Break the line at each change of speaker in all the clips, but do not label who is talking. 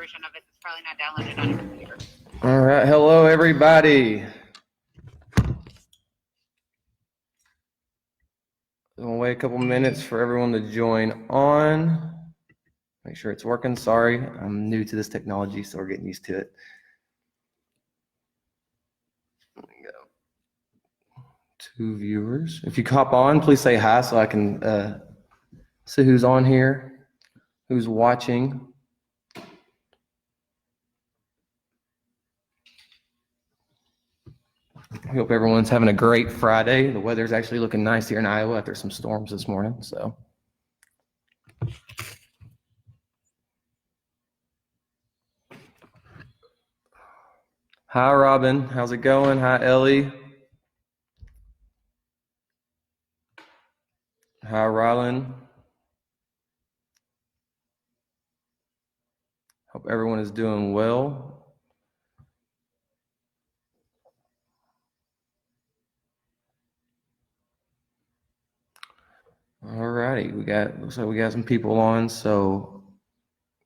version of it that's probably not downloaded on your computer.
All right, hello everybody. We'll wait a couple minutes for everyone to join on. Make sure it's working. Sorry, I'm new to this technology, so we're getting used to it. There we go. 2 viewers. If you hop on, please say hi so I can see who's on here, who's watching. I hope everyone's having a great Friday. The weather's actually looking nice here in Iowa after some storms this morning. So, hi, Robin. How's it going? Hi, Ellie. Hi, Rylan. Hope everyone is doing well. All righty, looks like we got some people on, so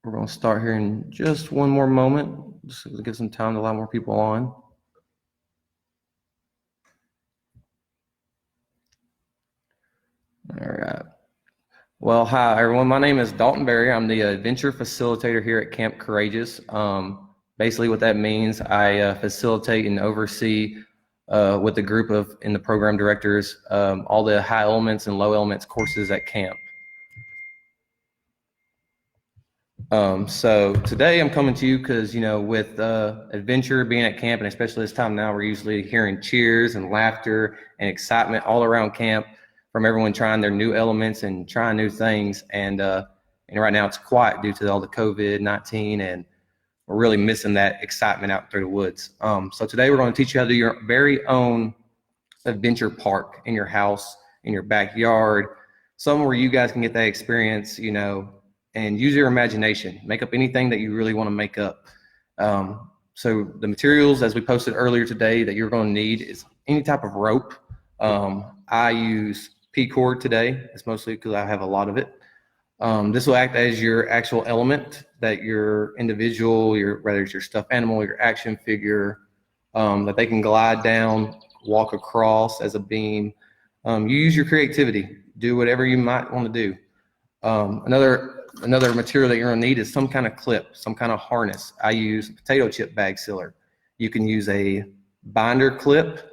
we're going to start here in just one more moment, just to give some time to allow more people on. All right. Well, hi everyone. My name is Dalton Berry. I'm the Adventure Facilitator here at Camp Courageous. Basically, what that means, I facilitate and oversee with the group of in the program directors all the high elements and low elements courses at camp. So today I'm coming to you because, you know, with adventure being at camp, and especially this time now, we're usually hearing cheers and laughter and excitement all around camp from everyone trying their new elements and trying new things. And right now it's quiet due to all the COVID-19, and we're really missing that excitement out through the woods. So today we're going to teach you how to do your very own adventure park in your house, in your backyard, somewhere where you guys can get that experience, you know, and use your imagination. Make up anything that you really want to make up. So the materials, as we posted earlier today, that you're going to need is any type of rope. I use P-cord today. It's mostly because I have a lot of it. This will act as your actual element that your individual, whether it's your stuffed animal, your action figure, that they can glide down, walk across as a beam. You use your creativity. Do whatever you might want to do. Another material that you're going to need is some kind of clip, some kind of harness. I use potato chip bag sealer. You can use a binder clip,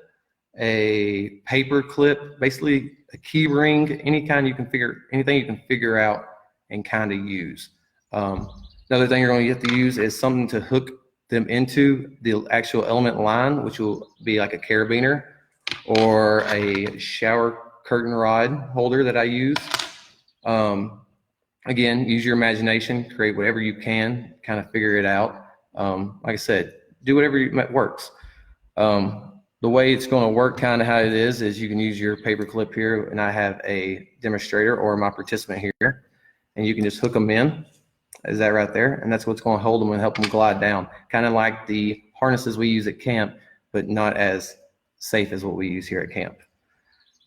a paper clip, basically a key ring, anything you can figure out and kind of use. Another thing you're going to have to use is something to hook them into the actual element line, which will be like a carabiner or a shower curtain rod holder that I use. Again, use your imagination, create whatever you can, kind of figure it out. Like I said, do whatever works. The way it's going to work, kind of how it is you can use your paper clip here, and I have a demonstrator or my participant here, and you can just hook them in. Is that right there? And that's what's going to hold them and help them glide down. Kind of like the harnesses we use at camp, but not as safe as what we use here at camp.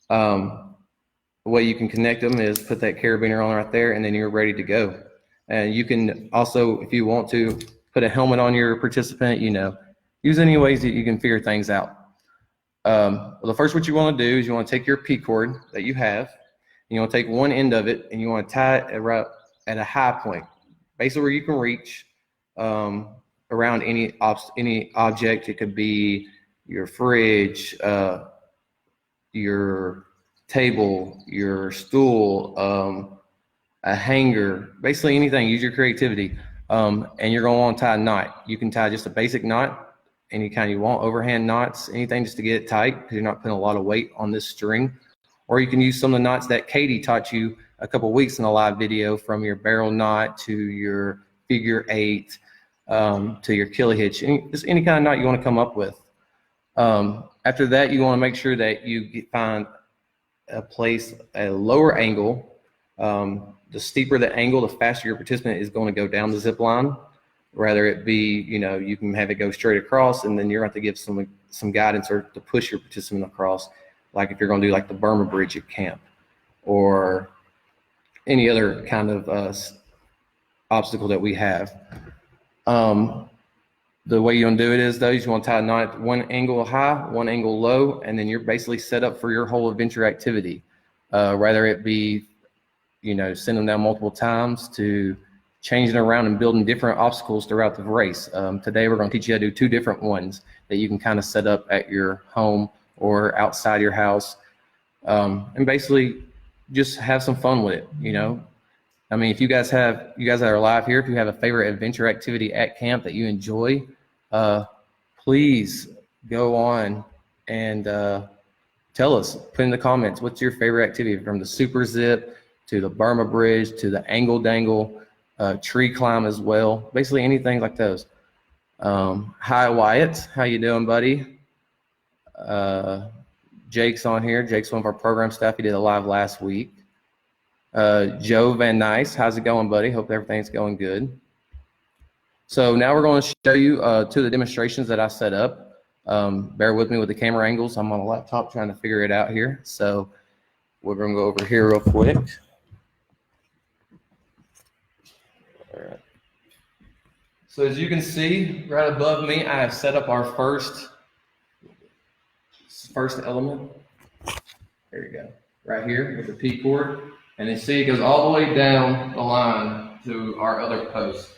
The way you can connect them is put that carabiner on right there, and then you're ready to go. And you can also, if you want to, put a helmet on your participant, you know, use any ways that you can figure things out. Well, the first, what you want to do is you want to take your P-cord that you have, and you want to take one end of it, and you want to tie it right at a high point, basically where you can reach around any object. It could be your fridge, your table, your stool, a hanger, basically anything. Use your creativity. And you're going to want to tie a knot. You can tie just a basic knot, any kind you want, overhand knots, anything just to get it tight because you're not putting a lot of weight on this string. Or you can use some of the knots that Katie taught you a couple of weeks in a live video, from your barrel knot to your figure 8 to your killie hitch, just any kind of knot you want to come up with. After that, you want to make sure that you find a place at a lower angle. The steeper the angle, the faster your participant is going to go down the zip line. Rather it be, you know, you can have it go straight across, and then you're going to have to give some guidance or to push your participant across, like if you're going to do like the Parma Bridge at camp or any other kind of obstacle that we have. The way you want to do it is, though, you want to tie a knot at one angle high, one angle low, and then you're basically set up for your whole adventure activity. Whether it be, send them down multiple times to changing around and building different obstacles throughout the race. Today, we're going to teach you how to do 2 different ones that you can kind of set up at your home or outside your house, and basically just have some fun with it. I mean, if you guys that are live here, if you have a favorite adventure activity at camp that you enjoy, please go on and tell us. Put in the comments, what's your favorite activity, from the super zip to the Parma Bridge to the angle dangle, tree climb as well. Basically anything like those. Hi Wyatt, how you doing, buddy? Jake's on here. Jake's one of our program staff. He did a live last week. Joe Van Nice, how's it going, buddy? Hope everything's going good. So now we're going to show you 2 of the demonstrations that I set up. Bear with me with the camera angles. I'm on a laptop trying to figure it out here. So we're going to go over here real quick. All right. So as you can see, right above me, I have set up our first element. There you go. Right here with the P cord. And then see, it goes all the way down the line to our other post.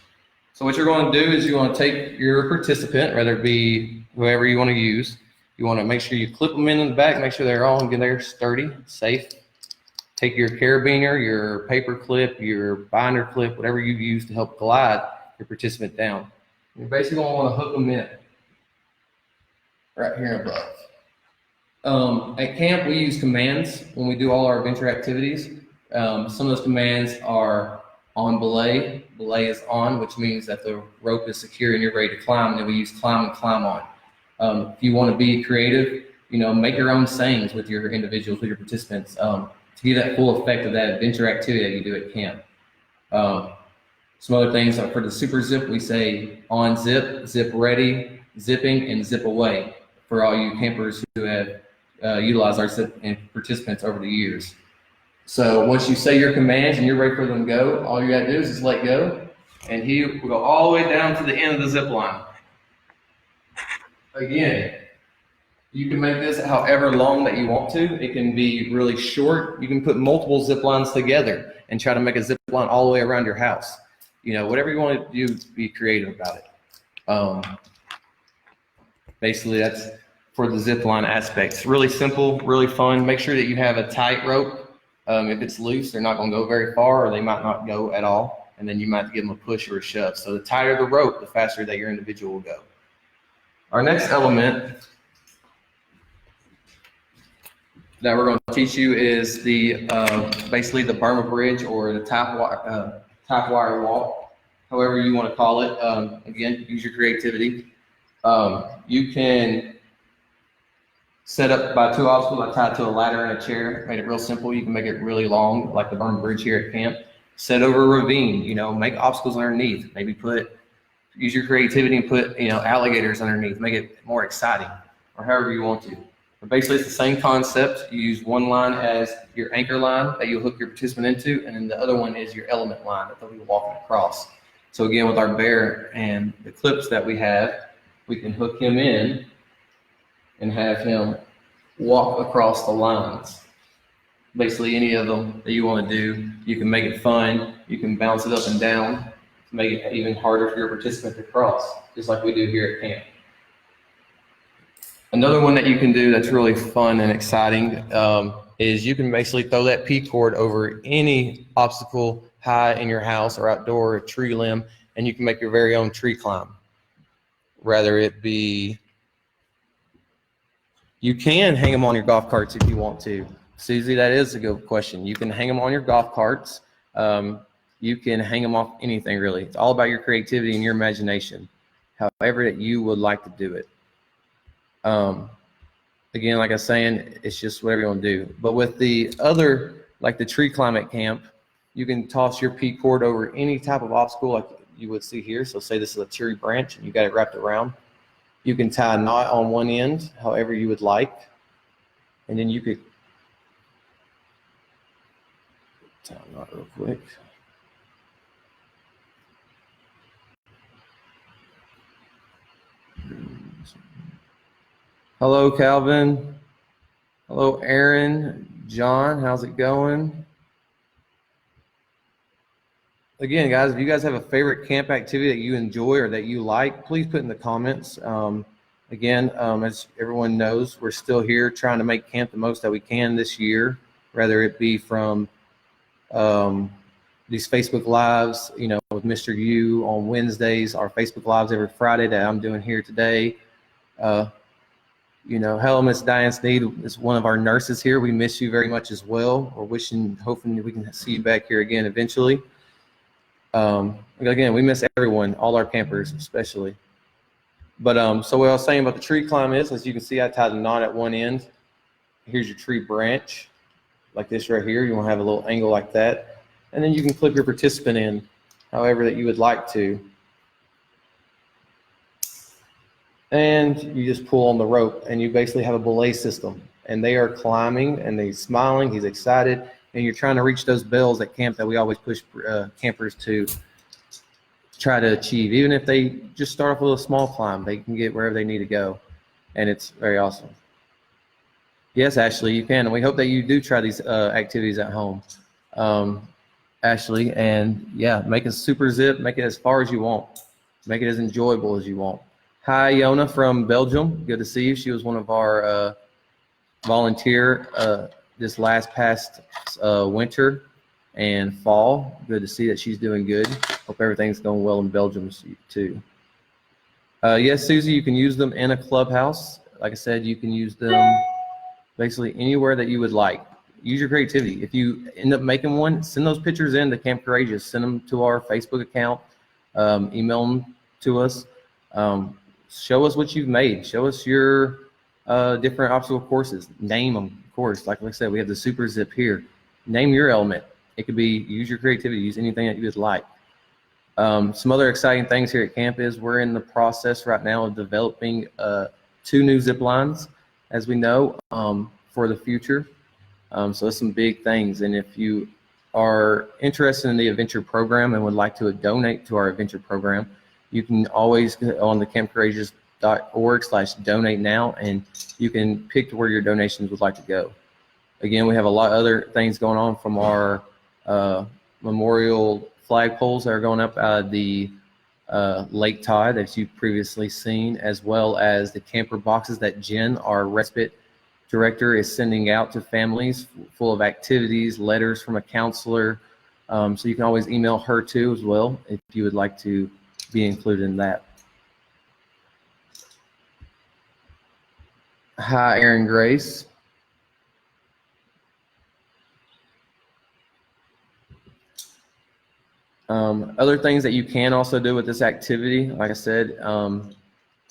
So what you're going to do is you want to take your participant, whether it be whoever you want to use. You want to make sure you clip them in the back, make sure they're all they're sturdy, safe. Take your carabiner, your paper clip, your binder clip, whatever you use to help glide your participant down. You're basically going to want to hook them in right here above. At camp, we use commands when we do all our adventure activities. Some of those commands are on belay. Belay is on, which means that the rope is secure and you're ready to climb. And then we use climb and climb on. If you want to be creative, make your own sayings with your individuals, with your participants, to give that full effect of that adventure activity that you do at camp. Some other things are for the super zip, we say on zip, zip ready, zipping, and zip away for all you campers who have utilized our zip and participants over the years. So once you say your commands and you're ready for them to go, all you got to do is just let go, and he will go all the way down to the end of the zip line. Again, you can make this however long that you want to. It can be really short. You can put multiple zip lines together and try to make a zip line all the way around your house. Whatever you want to do, be creative about it. Basically, that's for the zip line aspect. It's really simple, really fun. Make sure that you have a tight rope. If it's loose, they're not going to go very far, or they might not go at all, and then you might have to give them a push or a shove. So the tighter the rope, the faster that your individual will go. Our next element that we're going to teach you is the basically the Parma Bridge, or the top wire walk, however you want to call it. Again, use your creativity. You can set up by 2 obstacles. I tied to a ladder and a chair. Made it real simple. You can make it really long, like the Parma Bridge here at camp. Set over a ravine. Make obstacles underneath. Maybe use your creativity and put alligators underneath. Make it more exciting, or however you want to. But basically, it's the same concept. You use one line as your anchor line that you'll hook your participant into, and then the other one is your element line that they'll be walking across. So again, with our bear and the clips that we have, we can hook him in and have him walk across the lines. Basically, any of them that you want to do, you can make it fun. You can bounce it up and down to make it even harder for your participant to cross, just like we do here at camp. Another one that you can do that's really fun and exciting is you can basically throw that P cord over any obstacle high in your house or outdoor, a tree limb, and you can make your very own tree climb. Rather it be, you can hang them on your golf carts if you want to. Susie, that is a good question. You can hang them on your golf carts. You can hang them off anything, really. It's all about your creativity and your imagination, however that you would like to do it. Again, like I was saying, it's just whatever you want to do. But with the other, like the tree climb at camp, you can toss your P cord over any type of obstacle like you would see here. So say this is a tree branch and you got it wrapped around. You can tie a knot on one end, however you would like. And then you could tie a knot real quick. Hello, Calvin. Hello, Aaron. John, how's it going? Again, guys, if you guys have a favorite camp activity that you enjoy or that you like, please put in the comments. As everyone knows, we're still here trying to make camp the most that we can this year, whether it be from these Facebook Lives, with Mr. U on Wednesdays, our Facebook Lives every Friday that I'm doing here today. Hello, Miss Diane Sneed is one of our nurses here. We miss you very much as well. We're hoping we can see you back here again eventually. Again, we miss everyone, all our campers especially. But so what I was saying about the tree climb is, as you can see, I tied a knot at one end. Here's your tree branch, like this right here. You want to have a little angle like that. And then you can clip your participant in however that you would like to. And you just pull on the rope, and you basically have a belay system. And they are climbing, and they're smiling, he's excited, and you're trying to reach those bells at camp that we always push campers to try to achieve. Even if they just start off with a small climb, they can get wherever they need to go, and it's very awesome. Yes, Ashley, you can, and we hope that you do try these activities at home, Ashley, and yeah, make a super zip, make it as far as you want, make it as enjoyable as you want. Hi, Yona from Belgium. Good to see you. She was one of our volunteer this past winter and fall. Good to see that she's doing good. Hope everything's going well in Belgium too. Yes, Susie, you can use them in a clubhouse. Like I said, you can use them basically anywhere that you would like. Use your creativity. If you end up making one, send those pictures in to Camp Courageous. Send them to our Facebook account. Email them to us. Show us what you've made. Show us your different obstacle courses. Name them, of course. Like I said, we have the super zip here. Name your element. It could be, use your creativity, use anything that you would like. Some other exciting things here at camp is we're in the process right now of developing 2 new zip lines, as we know, for the future. So that's some big things. And if you are interested in the Adventure program and would like to donate to our Adventure program, you can always go on the campcourageous.org/donate now, and you can pick where your donations would like to go. Again, we have a lot of other things going on, from our memorial flagpoles that are going up out of the Lake Tide that you've previously seen, as well as the camper boxes that Jen, our respite director, is sending out to families full of activities, letters from a counselor. So you can always email her too as well if you would like to be included in that. Hi, Aaron Grace. Other things that you can also do with this activity, like I said,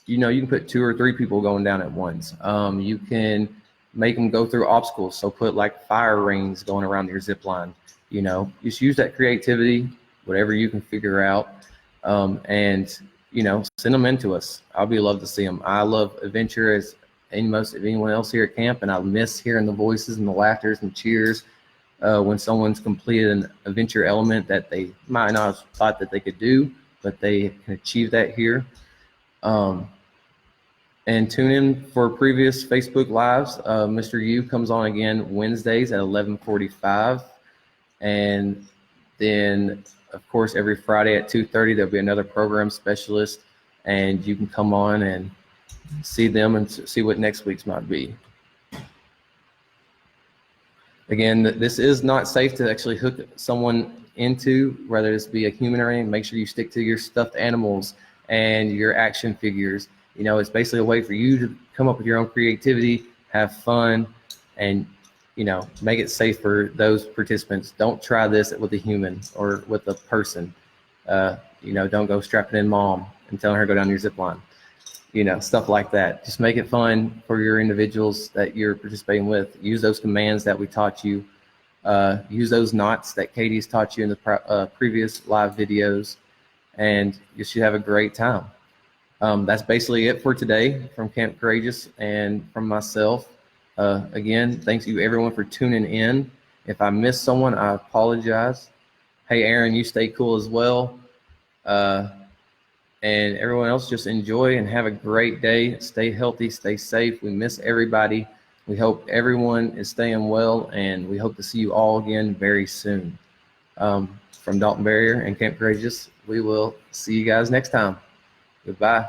you can put 2 or 3 people going down at once. You can make them go through obstacles. So put like fire rings going around your zip line. Just use that creativity, whatever you can figure out. And send them in to us. I'll be love to see them. I love adventure as most of anyone else here at camp, and I miss hearing the voices and the laughters and cheers when someone's completed an adventure element that they might not have thought that they could do, but they can achieve that here. And tune in for previous Facebook Lives. Mr. U comes on again Wednesdays at 11:45, and then of course every Friday at 2:30 there'll be another program specialist, and you can come on and see them and see what next week's might be. Again, this is not safe to actually hook someone into, whether this be a human or anything. Make sure you stick to your stuffed animals and your action figures. It's basically a way for you to come up with your own creativity, have fun, and make it safe for those participants. Don't try this with a human or with a person. Don't go strapping in mom and telling her to go down your zip line. Stuff like that. Just make it fun for your individuals that you're participating with. Use those commands that we taught you. Use those knots that Katie's taught you in the previous live videos, and you should have a great time. That's basically it for today from Camp Courageous and from myself. Again, thanks you everyone for tuning in. If I missed someone, I apologize. Hey, Aaron, you stay cool as well. And everyone else, just enjoy and have a great day. Stay healthy, stay safe. We miss everybody. We hope everyone is staying well, and we hope to see you all again very soon. From Dalton Barrier and Camp Courageous, we will see you guys next time. Goodbye.